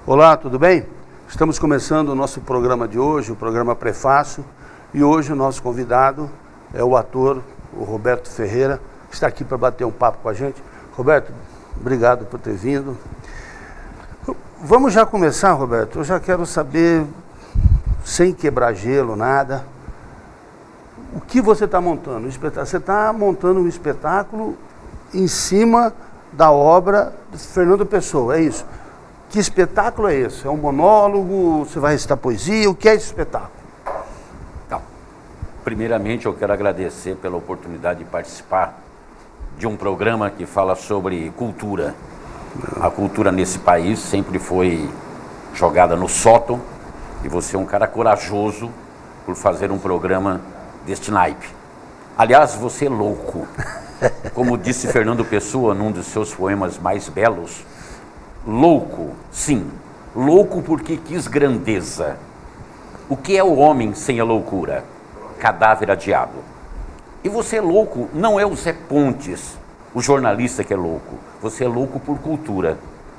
Olá, tudo bem? Estamos começando o nosso programa de hoje, o programa Prefácio, e hoje o nosso convidado é o ator, o Roberto Ferreira, que está aqui para bater um papo com a gente. Roberto, obrigado por ter vindo. Vamos já começar, Roberto? Eu já quero saber, sem quebrar gelo, nada, o que você está montando? Você está montando um espetáculo em cima da obra de Fernando Pessoa, é isso? Que espetáculo é esse? É um monólogo? Você vai recitar poesia? O que é esse espetáculo? Então, primeiramente, eu quero agradecer pela oportunidade de participar de um programa que fala sobre cultura. A cultura nesse país sempre foi jogada no sótão e você é um cara corajoso por fazer um programa deste naipe. Aliás, você é louco. Como disse Fernando Pessoa num dos seus poemas mais belos, louco, sim, louco porque quis grandeza. O que é o homem sem a loucura? Cadáver adiado. E você é louco, não é o Zé Pontes, o jornalista que é louco. Você é louco por cultura.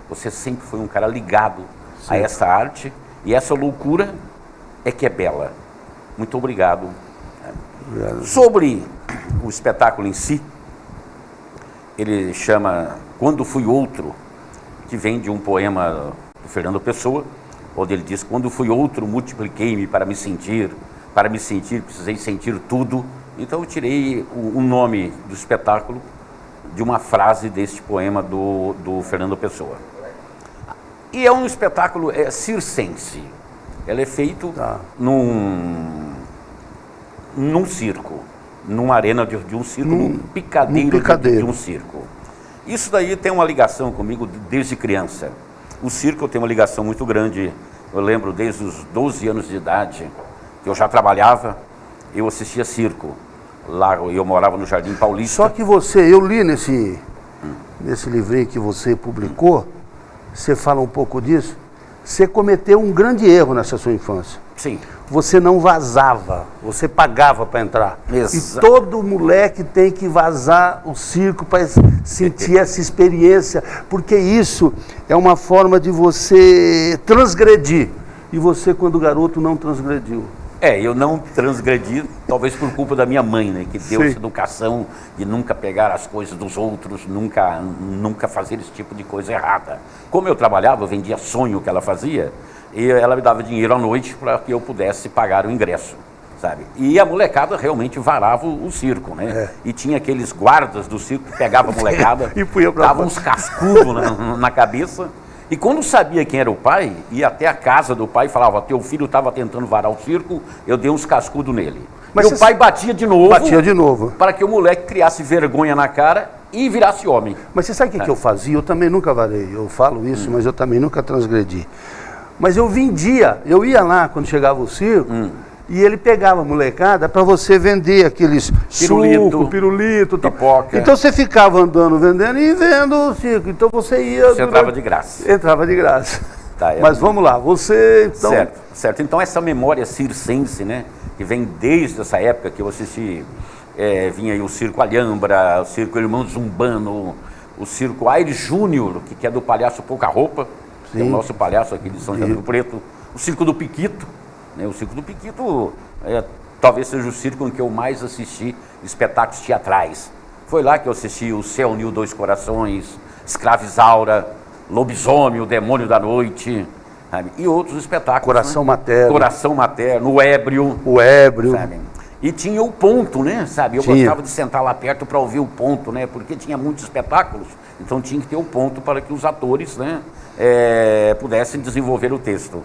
Você sempre foi um cara ligado a essa arte e essa loucura é que é bela. Muito obrigado. Sobre o espetáculo em si, ele chama Quando Fui Outro, que vem de um poema do Fernando Pessoa, onde ele diz: quando fui outro, multipliquei-me para me sentir, precisei sentir tudo. Então eu tirei o nome do espetáculo de uma frase deste poema do Fernando Pessoa. E é um espetáculo circense. Ele é feito num circo, numa arena de um circo, num picadeiro. De um circo. Isso daí tem uma ligação comigo desde criança. O circo tem uma ligação muito grande. Eu lembro desde os 12 anos de idade, que eu já trabalhava, eu assistia circo. Lá eu morava no Jardim Paulista. Só que eu li nesse livrinho que você publicou, você fala um pouco disso, você cometeu um grande erro nessa sua infância. Sim. Você não vazava, você pagava para entrar. E todo moleque tem que vazar o circo para sentir essa experiência, porque isso é uma forma de você transgredir. E você, quando garoto, não transgrediu. Eu não transgredi, talvez por culpa da minha mãe, né, que deu essa educação de nunca pegar as coisas dos outros, nunca fazer esse tipo de coisa errada. Como eu trabalhava, eu vendia sonho que ela fazia, e ela me dava dinheiro à noite para que eu pudesse pagar o ingresso, sabe? E a molecada realmente varava o circo, né? E tinha aqueles guardas do circo que pegavam a molecada, e davam uns cascudos na cabeça. E quando sabia quem era o pai, ia até a casa do pai e falava: teu filho estava tentando varar o circo, eu dei uns cascudos nele. Mas o pai batia de novo. Para que o moleque criasse vergonha na cara e virasse homem. Mas você sabe o que eu fazia? Eu também nunca varei. Eu falo isso, mas eu também nunca transgredi. Mas eu ia lá quando chegava o circo, e ele pegava a molecada para você vender aqueles pirulito, pipoca. Então você ficava andando, vendendo e vendo o circo. Então você ia... Você entrava de graça. Entrava de graça. Mas vamos lá, você então... Certo. Então essa memória circense, né, que vem desde essa época que eu assisti, vinha aí o Circo Alhambra, o Circo Irmão Zumbano, o Circo Aires Júnior, que é do palhaço Pouca Roupa, que é o nosso palhaço aqui de São José do Preto, o Circo do Piquito, né? O Circo do Piquito talvez seja o circo em que eu mais assisti espetáculos teatrais. Foi lá que eu assisti o Céu Uniu Dois Corações, Escravizaura, Lobisomem, o Demônio da Noite, sabe? E outros espetáculos. Coração Materno, o Ébrio. Sabe? E tinha o ponto, né? Sabe? Eu gostava de sentar lá perto para ouvir o ponto, né? Porque tinha muitos espetáculos, então tinha que ter o ponto para que os atores, né, pudessem desenvolver o texto.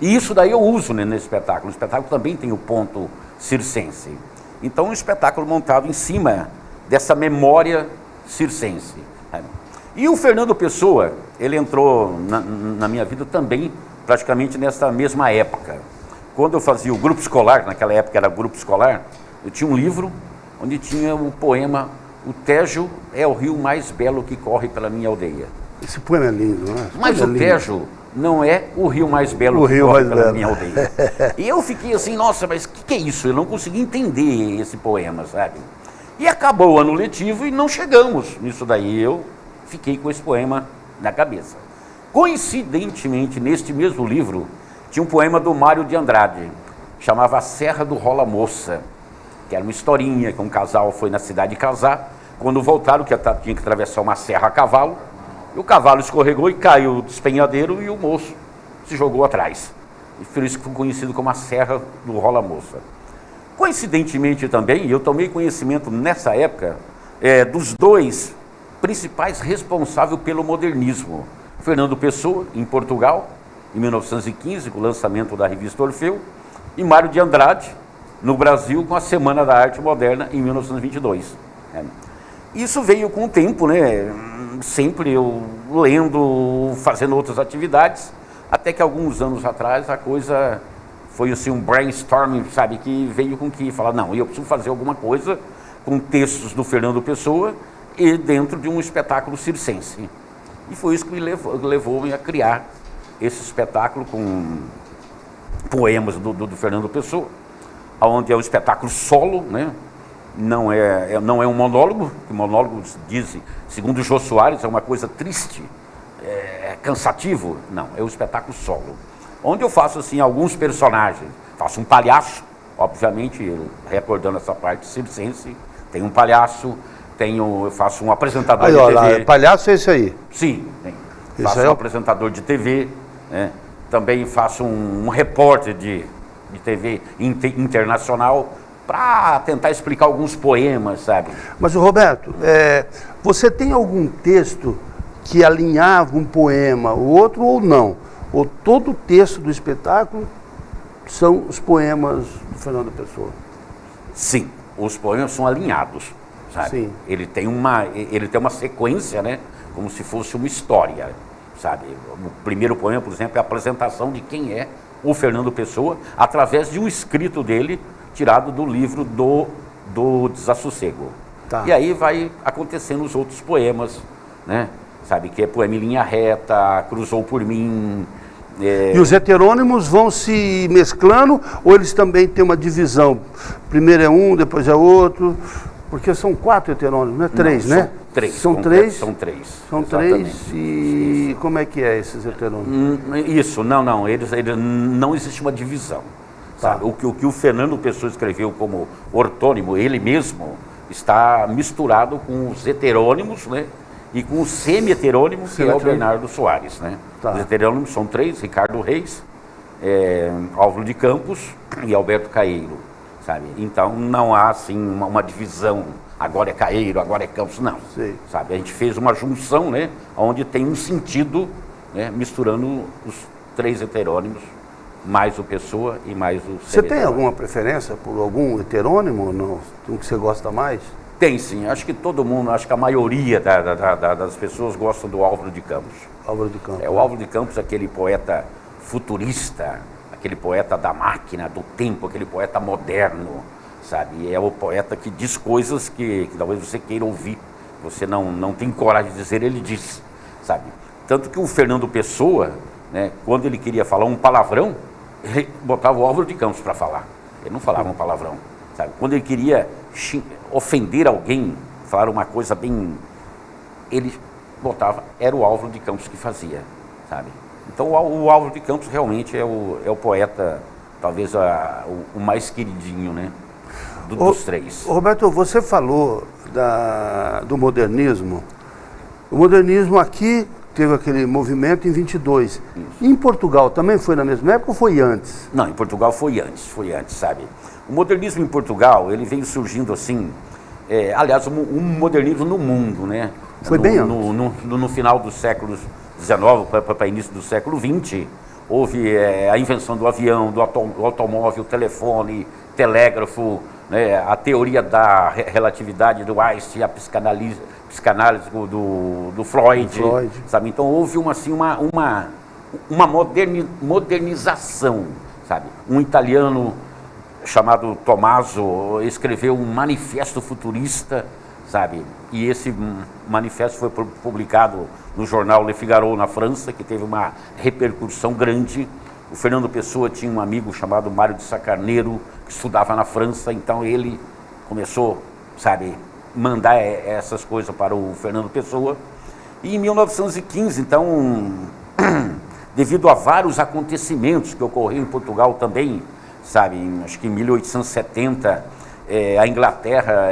E isso daí eu uso, né, nesse espetáculo. O espetáculo também tem o ponto circense. Então, um espetáculo montado em cima dessa memória circense. Sabe? E o Fernando Pessoa, ele entrou na minha vida também praticamente nessa mesma época. Quando eu fazia o grupo escolar, naquela época era grupo escolar, eu tinha um livro onde tinha o poema O Tejo é o rio mais belo que corre pela minha aldeia. Esse poema é lindo, não é? Mas o Tejo não é o rio mais belo que corre pela minha aldeia. E eu fiquei assim, nossa, mas o que é isso? Eu não consegui entender esse poema, sabe? E acabou o ano letivo e não chegamos nisso daí. Eu fiquei com esse poema na cabeça. Coincidentemente, neste mesmo livro, tinha um poema do Mário de Andrade, chamava A Serra do Rola Moça, que era uma historinha que um casal foi na cidade casar, quando voltaram, tinha que atravessar uma serra a cavalo, e o cavalo escorregou e caiu do despenhadeiro e o moço se jogou atrás. E por isso que foi conhecido como a Serra do Rola Moça. Coincidentemente também, eu tomei conhecimento nessa época dos dois principais responsáveis pelo modernismo. Fernando Pessoa, em Portugal, em 1915, com o lançamento da revista Orfeu, e Mário de Andrade, no Brasil, com a Semana da Arte Moderna, em 1922. Isso veio com o tempo, né? Sempre eu lendo, fazendo outras atividades, até que alguns anos atrás a coisa foi assim um brainstorming, sabe, que veio com que falar, não, eu preciso fazer alguma coisa com textos do Fernando Pessoa e dentro de um espetáculo circense. E foi isso que me levou a criar esse espetáculo com poemas do Fernando Pessoa, onde é um espetáculo solo, né? Não é um monólogo, que monólogos dizem, segundo o Jô Soares, é uma coisa triste, cansativo. Não, é um espetáculo solo, onde eu faço assim alguns personagens. Faço um palhaço, obviamente, recordando essa parte circense, tem um palhaço, eu faço um apresentador de TV. Palhaço é esse aí? Sim, faço um apresentador de TV, né? Também faço um repórter de TV internacional, para tentar explicar alguns poemas, sabe? Mas, Roberto, você tem algum texto que alinhava um poema, o outro ou não? Ou todo o texto do espetáculo são os poemas do Fernando Pessoa? Sim, os poemas são alinhados, sabe? Sim. Ele tem uma sequência, né? Como se fosse uma história, sabe? O primeiro poema, por exemplo, é a apresentação de quem é o Fernando Pessoa, através de um escrito dele, tirado do livro do Desassossego. Tá. E aí vai acontecendo os outros poemas, né? Sabe, que é poema em linha reta, Cruzou por Mim. E os heterônimos vão se mesclando ou eles também têm uma divisão? Primeiro é um, depois é outro, porque são 4 heterônimos, não é 3, né? São 3. São 3? São 3. São 3 e isso. Como é que é esses heterônimos? Isso, não, eles não existe uma divisão. Tá. O que o Fernando Pessoa escreveu como ortônimo, ele mesmo, está misturado com os heterônimos, né? E com o semi-heterônimo, que é o Bernardo Soares, né? Tá. Os heterônimos são 3, Ricardo Reis, Álvaro de Campos e Alberto Caeiro, sabe? Então não há assim uma divisão, agora é Caeiro, agora é Campos, não. Sei. Sabe? A gente fez uma junção, né? Onde tem um sentido, né? Misturando os 3 heterônimos, mais o Pessoa e mais o... Você tem alguma preferência por algum heterônimo ou não? Um que você gosta mais? Tem sim, acho que todo mundo, acho que a maioria das pessoas gostam do Álvaro de Campos. Álvaro de Campos. O Álvaro de Campos, aquele poeta futurista, aquele poeta da máquina, do tempo, aquele poeta moderno, sabe? É o poeta que diz coisas que talvez você queira ouvir, você não tem coragem de dizer, ele diz, sabe? Tanto que o Fernando Pessoa, né, quando ele queria falar um palavrão, ele botava o Álvaro de Campos para falar. Ele não falava um palavrão, sabe? Quando ele queria ofender alguém, falar uma coisa bem... Ele botava, era o Álvaro de Campos que fazia, sabe? Então o Álvaro de Campos realmente é o poeta, talvez o mais queridinho, né? Dos 3. Roberto, você falou do modernismo. O modernismo aqui teve aquele movimento em 22. Isso. Em Portugal também foi na mesma época ou foi antes? Não, em Portugal foi antes, sabe? O modernismo em Portugal, ele veio surgindo assim, aliás, um modernismo no mundo, né? Foi bem antes. No final do século XIX para início do século XX, houve a invenção do avião, do automóvel, telefone, telégrafo, né? A teoria da relatividade do Einstein, a psicanálise do Freud, sabe? Então houve uma modernização, sabe? Um italiano chamado Tommaso escreveu um manifesto futurista, sabe? E esse manifesto foi publicado no jornal Le Figaro, na França, que teve uma repercussão grande. O Fernando Pessoa tinha um amigo chamado Mário de Sacarneiro, que estudava na França, então ele começou, sabe, mandar essas coisas para o Fernando Pessoa. E em 1915, então, devido a vários acontecimentos que ocorreram em Portugal também, sabe, acho que em 1870, a Inglaterra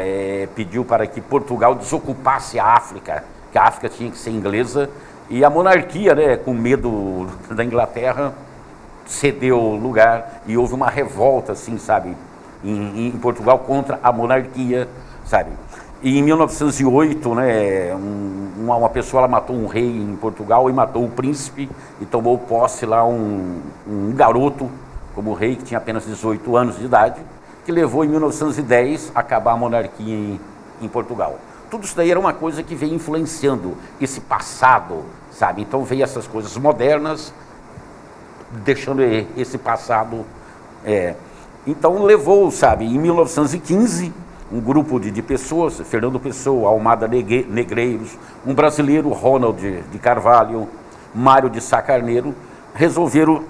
pediu para que Portugal desocupasse a África, que a África tinha que ser inglesa, e a monarquia, né, com medo da Inglaterra, cedeu lugar e houve uma revolta, assim, sabe, em Portugal contra a monarquia, sabe. E em 1908, né, uma pessoa ela matou um rei em Portugal e matou o príncipe e tomou posse lá um garoto como rei que tinha apenas 18 anos de idade, que levou em 1910 a acabar a monarquia em Portugal. Tudo isso daí era uma coisa que veio influenciando esse passado, sabe? Então veio essas coisas modernas, deixando esse passado. Então levou, sabe, em 1915, um grupo de pessoas, Fernando Pessoa, Almada Negreiros, um brasileiro, Ronald de Carvalho, Mário de Sá Carneiro, resolveram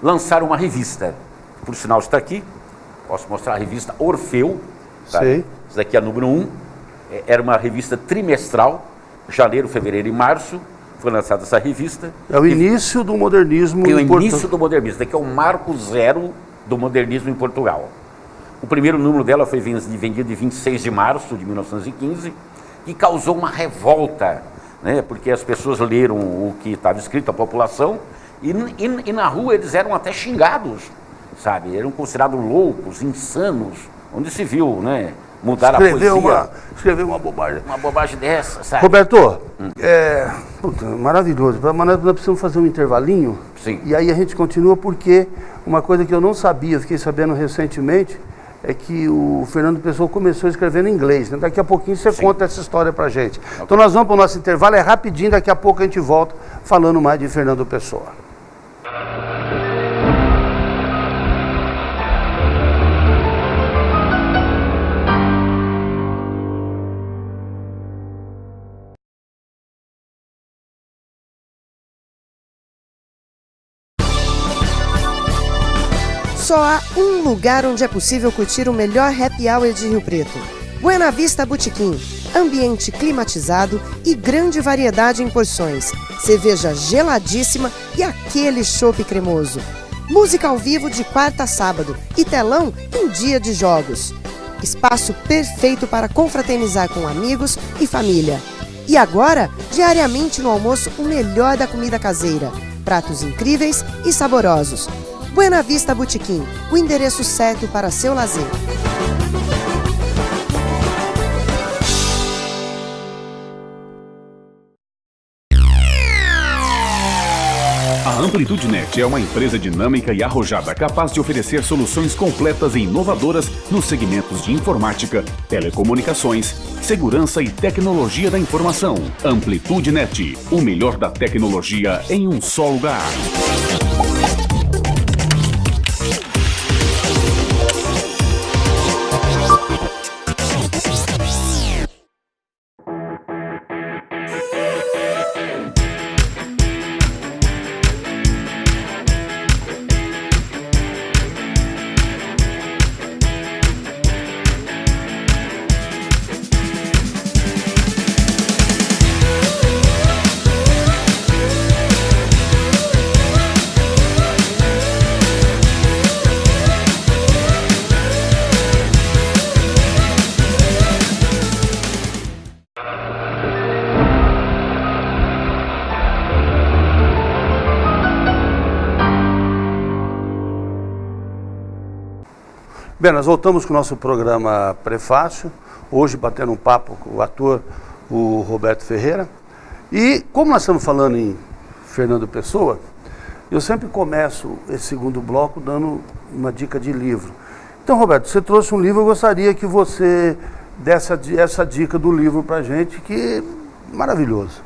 lançar uma revista. Por sinal está aqui, posso mostrar a revista Orfeu, sabe? Isso daqui é a número 1, era uma revista trimestral, janeiro, fevereiro e março, foi lançada essa revista. É o início do modernismo em Portugal. É o início do modernismo, isso daqui é o marco zero do modernismo em Portugal. O primeiro número dela foi vendido em 26 de março de 1915 e causou uma revolta, né, porque as pessoas leram o que estava escrito, a população, e na rua eles eram até xingados, sabe? Eram considerados loucos, insanos, onde se viu, né, mudar a poesia. Escreveu uma bobagem. Uma bobagem dessa, sabe? Roberto, maravilhoso, mas nós precisamos fazer um intervalinho. Sim. E aí a gente continua, porque uma coisa que eu não sabia, fiquei sabendo recentemente, é que o Fernando Pessoa começou escrevendo em inglês, né? Daqui a pouquinho você conta essa história pra gente. Okay. Então nós vamos para o nosso intervalo, é rapidinho, daqui a pouco a gente volta falando mais de Fernando Pessoa. Só há um lugar onde é possível curtir o melhor happy hour de Rio Preto. Buena Vista Botequim. Ambiente climatizado e grande variedade em porções. Cerveja geladíssima e aquele chopp cremoso. Música ao vivo de quarta a sábado e telão em dia de jogos. Espaço perfeito para confraternizar com amigos e família. E agora, diariamente no almoço, o melhor da comida caseira. Pratos incríveis e saborosos. Buena Vista Botequim, o endereço certo para seu lazer. A Amplitude Net é uma empresa dinâmica e arrojada capaz de oferecer soluções completas e inovadoras nos segmentos de informática, telecomunicações, segurança e tecnologia da informação. Amplitude Net, o melhor da tecnologia em um só lugar. Bem, nós voltamos com o nosso programa Prefácio, hoje batendo um papo com o ator, o Roberto Ferreira. E como nós estamos falando em Fernando Pessoa, eu sempre começo esse segundo bloco dando uma dica de livro. Então, Roberto, você trouxe um livro, eu gostaria que você desse essa dica do livro para a gente, que é maravilhoso.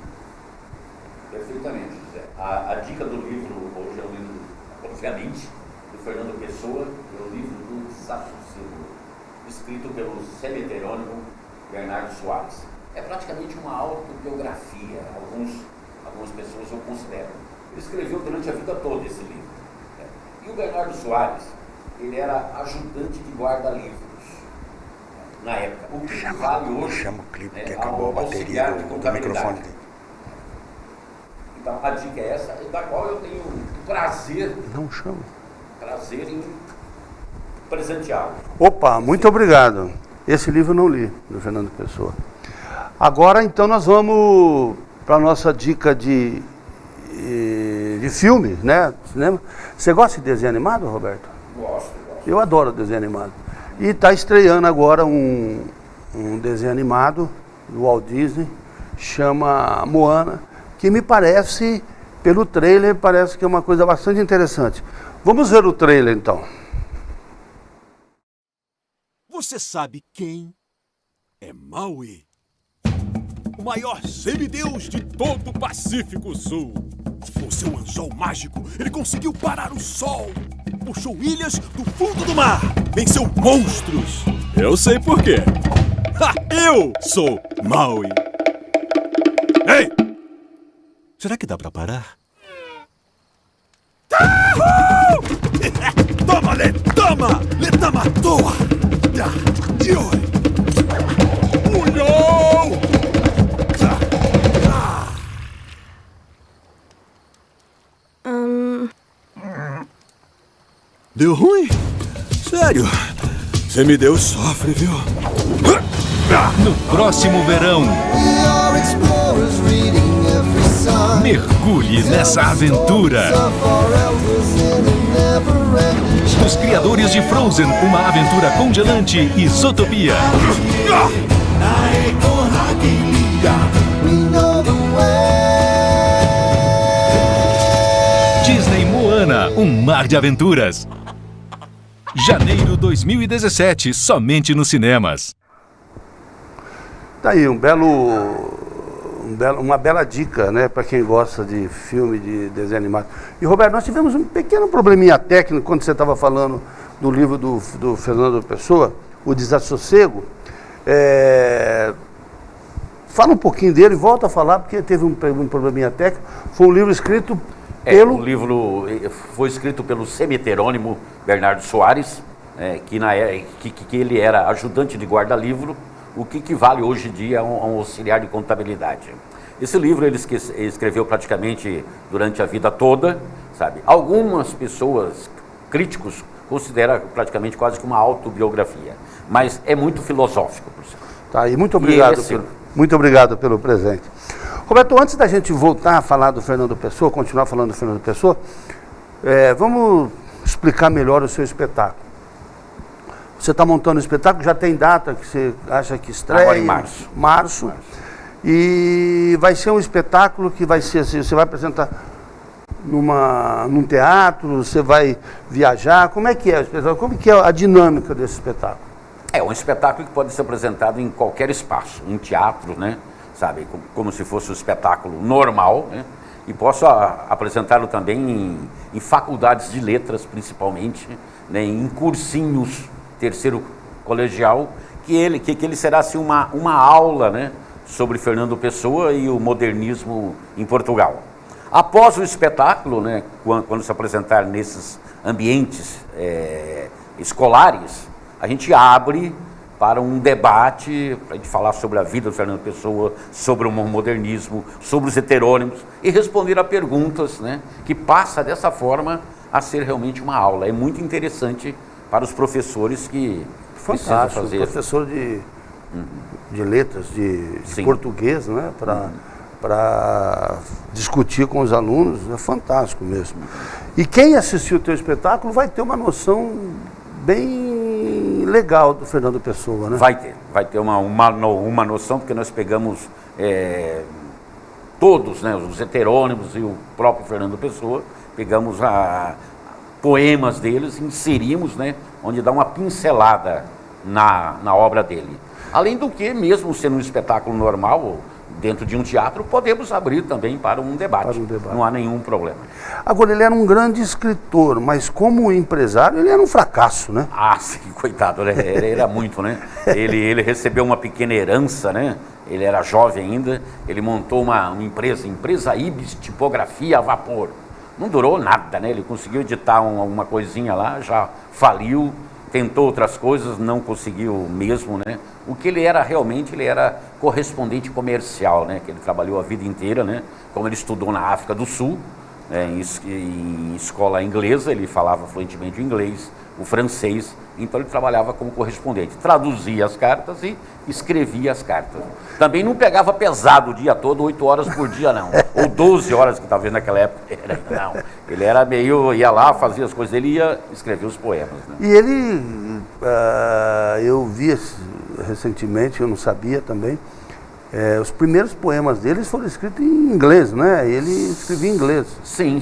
Perfeitamente, José. A dica do livro hoje é o livro, obviamente, do Fernando Pessoa, é o livro do Saçucebo, escrito pelo cemiteriônimo Bernardo Soares. É praticamente uma autobiografia, algumas pessoas o consideram. Ele escreveu durante a vida toda esse livro. E o Bernardo Soares, ele era ajudante de guarda-livros na época. O que vale hoje chama o clipe que acabou a bateria do microfone dele. Então a dica é essa, da qual eu tenho prazer em presenteá-lo. Opa, muito obrigado. Esse livro eu não li, do Fernando Pessoa. Agora, então, nós vamos para a nossa dica de filme, né? Cinema. Você gosta de desenho animado, Roberto? Gosto. Eu adoro desenho animado. E está estreando agora um desenho animado do Walt Disney, chama Moana, que me parece, pelo trailer, parece que é uma coisa bastante interessante. Vamos ver o trailer, então. Você sabe quem é Maui? O maior semideus de todo o Pacífico Sul. Com seu anzol mágico, ele conseguiu parar o sol. Puxou ilhas do fundo do mar. Venceu monstros. Eu sei por quê. Eu sou Maui. Ei! Será que dá pra parar? Toma, Letama! Letama toa! Deu ruim? Sério? Semideus sofre, viu? No próximo verão, mergulhe nessa aventura. Dos criadores de Frozen, uma aventura congelante e Zootopia. Disney Moana, um mar de aventuras. Janeiro 2017, somente nos cinemas. Tá aí, uma bela dica, né, para quem gosta de filme de desenho animado. E, Roberto, nós tivemos um pequeno probleminha técnico quando você estava falando do livro do Fernando Pessoa, O Desassossego. Fala um pouquinho dele, volta a falar, porque teve um probleminha técnico. Foi um livro escrito pelo... O livro foi escrito pelo semiterônimo Bernardo Soares, que ele era ajudante de guarda-livro, o que equivale hoje em dia a um auxiliar de contabilidade. Esse livro ele escreveu praticamente durante a vida toda, sabe? Algumas pessoas, críticos, consideram praticamente quase que uma autobiografia, mas é muito filosófico, por exemplo. Tá, e muito obrigado pelo presente. Roberto, antes da gente voltar a falar do Fernando Pessoa, continuar falando do Fernando Pessoa, vamos explicar melhor o seu espetáculo. Você está montando um espetáculo, já tem data que você acha que estreia? Agora em março. Março. E vai ser um espetáculo que vai ser assim, você vai apresentar num teatro, você vai viajar, como é que é o espetáculo? Como que é a dinâmica desse espetáculo? É um espetáculo que pode ser apresentado em qualquer espaço, em teatro, né? Sabe, como se fosse um espetáculo normal, né? E posso apresentá-lo também em faculdades de letras, principalmente, né? Em cursinhos, terceiro colegial, que ele será assim, uma aula, né? Sobre Fernando Pessoa e o modernismo em Portugal. Após o espetáculo, né? Quando se apresentar nesses ambientes escolares, a gente abre para um debate, para a gente falar sobre a vida do Fernando Pessoa, sobre o modernismo, sobre os heterônimos e responder a perguntas, né, que passa dessa forma a ser realmente uma aula. É muito interessante para os professores que precisam fazer. Professor de letras, de português, né, para discutir com os alunos, é fantástico mesmo. E quem assistiu o teu espetáculo vai ter uma noção bem legal do Fernando Pessoa, né? Vai ter uma noção, porque nós pegamos todos, né, os heterônimos e o próprio Fernando Pessoa, pegamos poemas deles, inserimos, né, onde dá uma pincelada na obra dele. Além do que, mesmo sendo um espetáculo normal, dentro de um teatro, podemos abrir também para um debate. Não há nenhum problema. Agora, ele era um grande escritor, mas como empresário, ele era um fracasso, né? Ah, sim, coitado, ele era muito, né? Ele recebeu uma pequena herança, né? Ele era jovem ainda, ele montou uma empresa Ibis Tipografia a Vapor. Não durou nada, né? Ele conseguiu editar uma coisinha lá, já faliu, tentou outras coisas, não conseguiu mesmo, né? O que ele era realmente, ele era correspondente comercial, né? Que ele trabalhou a vida inteira, né? Como ele estudou na África do Sul, em escola inglesa, ele falava fluentemente o inglês, o francês, então ele trabalhava como correspondente, traduzia as cartas e escrevia as cartas. Também não pegava pesado o dia todo, 8 horas por dia não, ou 12 horas que talvez naquela época era, não. Ele era meio, ia lá, fazia as coisas, ele ia escrever os poemas. Né? E ele, eu vi recentemente, eu não sabia também, os primeiros poemas deles foram escritos em inglês, né? Ele escrevia em inglês. Sim,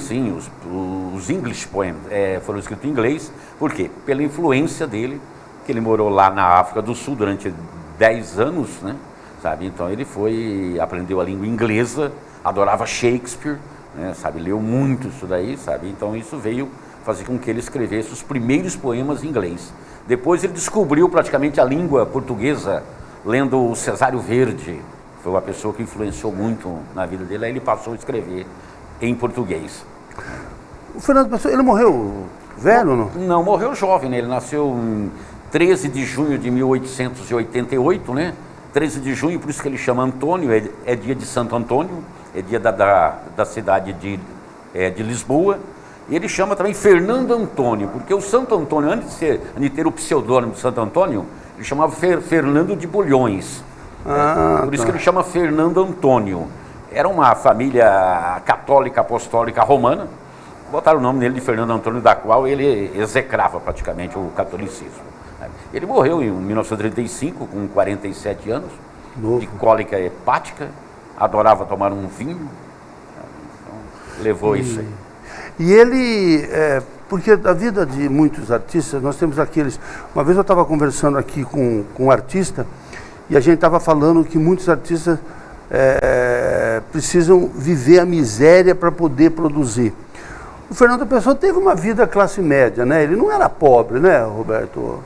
os English poems foram escritos em inglês. Por quê? Pela influência dele, que ele morou lá na África do Sul durante 10 anos, né? Sabe? Então ele aprendeu a língua inglesa, adorava Shakespeare, né? Sabe? Leu muito isso daí, sabe? Então isso veio fazer com que ele escrevesse os primeiros poemas em inglês. Depois ele descobriu praticamente a língua portuguesa, lendo o Cesário Verde. Foi uma pessoa que influenciou muito na vida dele, aí ele passou a escrever em português. O Fernando Pessoa, ele morreu velho ou não? Não, morreu jovem, né? Ele nasceu em 13 de junho de 1888, né? 13 de junho, por isso que ele chama Antônio, é dia de Santo Antônio, é dia da cidade de Lisboa. E ele chama também Fernando Antônio, porque o Santo Antônio, antes de ter o pseudônimo de Santo Antônio, ele chamava Fernando de Bulhões. Por isso que ele chama Fernando Antônio. Era uma família católica apostólica romana. Botaram o nome dele de Fernando Antônio, da qual ele execrava praticamente o catolicismo. Ele morreu em 1935, com 47 anos, de cólica hepática, adorava tomar um vinho, então, levou isso aí. E ele, porque a vida de muitos artistas, nós temos aqueles... Uma vez eu estava conversando aqui com um artista, e a gente estava falando que muitos artistas precisam viver a miséria para poder produzir. O Fernando Pessoa teve uma vida classe média, né? Ele não era pobre, né, Roberto?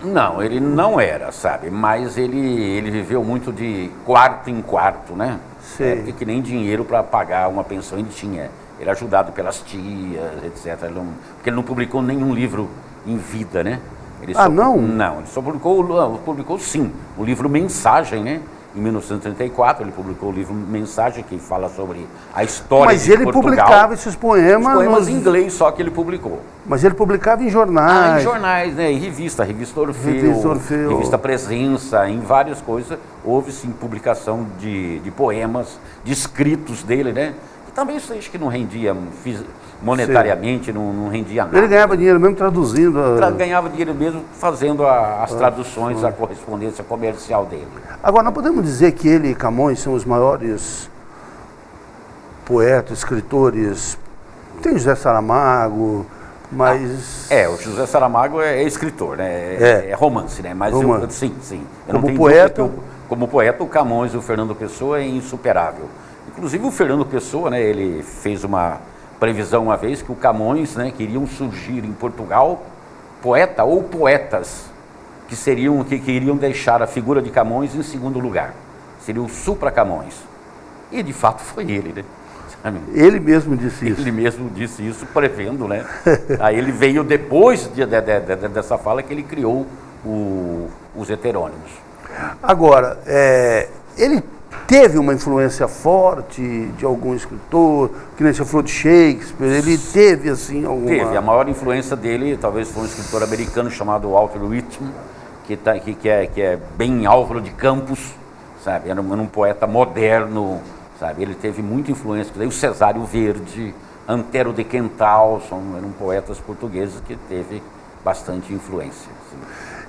Não, ele não era, sabe? Mas ele viveu muito de quarto em quarto, né? Porque que nem dinheiro para pagar uma pensão ele tinha. Ele era ajudado pelas tias, etc. Porque ele não publicou nenhum livro em vida, né? Não? Não, ele só publicou sim, o livro Mensagem, né? Em 1934 ele publicou o livro Mensagem, que fala sobre a história de Portugal. Mas ele publicava esses poemas... Os poemas em inglês só que ele publicou. Mas ele publicava em jornais. Em jornais, né? Em revista Orfeu, revista Presença, em várias coisas. Houve sim publicação de poemas, de escritos dele, né? E também isso acho que não rendia monetariamente, não rendia nada. Ele ganhava dinheiro mesmo traduzindo. Ganhava dinheiro mesmo fazendo as traduções, a correspondência comercial dele. Agora, nós podemos dizer que ele e Camões são os maiores poetas, escritores. Tem José Saramago, mas... o José Saramago é escritor, né? É romance, né? Mas sim. Eu como poeta? Como poeta, o Camões, o Fernando Pessoa é insuperável. Inclusive o Fernando Pessoa, né? Ele fez uma previsão uma vez que o Camões, né? Queriam surgir em Portugal poeta ou poetas que iriam deixar a figura de Camões em segundo lugar. Seria o Supra Camões. E de fato foi ele, né? Sabe? Ele mesmo disse isso. Ele mesmo disse isso, prevendo, né? Aí ele veio depois dessa fala que ele criou os heterônimos. Agora, ele teve uma influência forte de algum escritor, que nem você falou de Shakespeare, ele teve assim alguma... Teve, a maior influência dele talvez foi um escritor americano chamado Walter Whitman, que é bem Álvaro de Campos, sabe? Era um poeta moderno, sabe? Ele teve muita influência. Daí o Cesário Verde, Antero de Quental, eram poetas portugueses que teve bastante influência. Assim.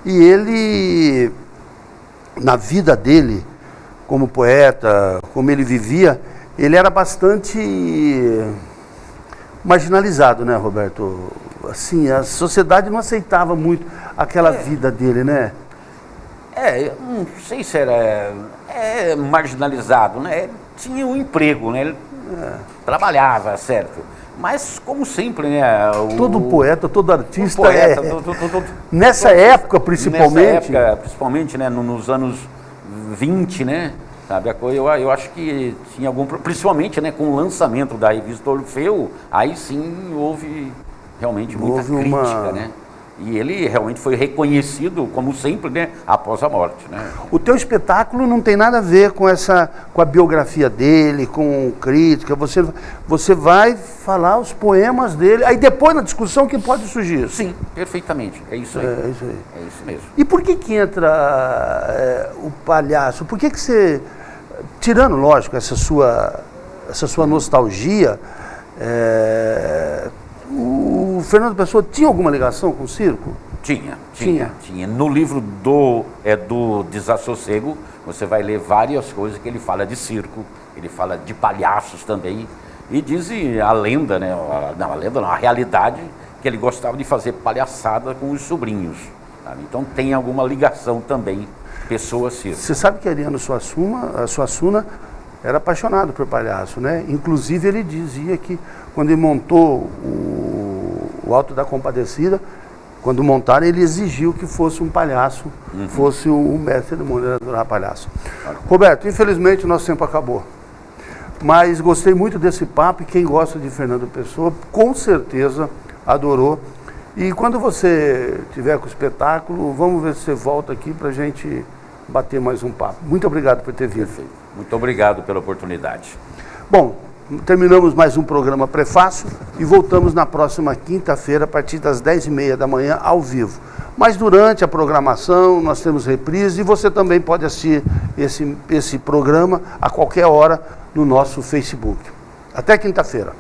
E ele, na vida dele, como poeta, como ele vivia, ele era bastante marginalizado, né, Roberto? Assim, a sociedade não aceitava muito aquela vida dele, né? Eu não sei se era marginalizado, né? Ele tinha um emprego, né? Ele trabalhava, certo? Mas, como sempre, né? Todo poeta, todo artista nessa época, principalmente. Nessa época, principalmente, né? Nos anos 20, né? Sabe, eu acho que tinha algum... Principalmente, né? Com o lançamento da revista Orfeu, aí sim houve realmente muita crítica, né? E ele realmente foi reconhecido como sempre, né, após a morte, né? O teu espetáculo não tem nada a ver com a biografia dele, com crítica. Você vai falar os poemas dele, aí depois na discussão que pode surgir. Sim, perfeitamente. É isso aí. É isso aí. É isso mesmo. E por que entra o palhaço? Por que você, tirando, lógico, essa sua nostalgia, o Fernando Pessoa tinha alguma ligação com o circo? Tinha. No livro do Desassossego, você vai ler várias coisas que ele fala de circo, ele fala de palhaços também, e diz a lenda, né? A realidade, que ele gostava de fazer palhaçada com os sobrinhos. Sabe? Então tem alguma ligação também, Pessoa-circo. Você sabe que Ariano Suassuna era apaixonado por palhaço, né? Inclusive ele dizia que quando ele montou o Alto da Compadecida, quando montaram, ele exigiu que fosse um palhaço, fosse o mestre do mundo, ele adorava palhaço. Roberto, infelizmente o nosso tempo acabou. Mas gostei muito desse papo e quem gosta de Fernando Pessoa, com certeza adorou. E quando você tiver com o espetáculo, vamos ver se você volta aqui para a gente bater mais um papo. Muito obrigado por ter vindo. Perfeito. Muito obrigado pela oportunidade. Bom, terminamos mais um programa Prefácio e voltamos na próxima quinta-feira, a partir das 10h30 da manhã, ao vivo. Mas durante a programação, nós temos reprise e você também pode assistir esse programa a qualquer hora no nosso Facebook. Até quinta-feira.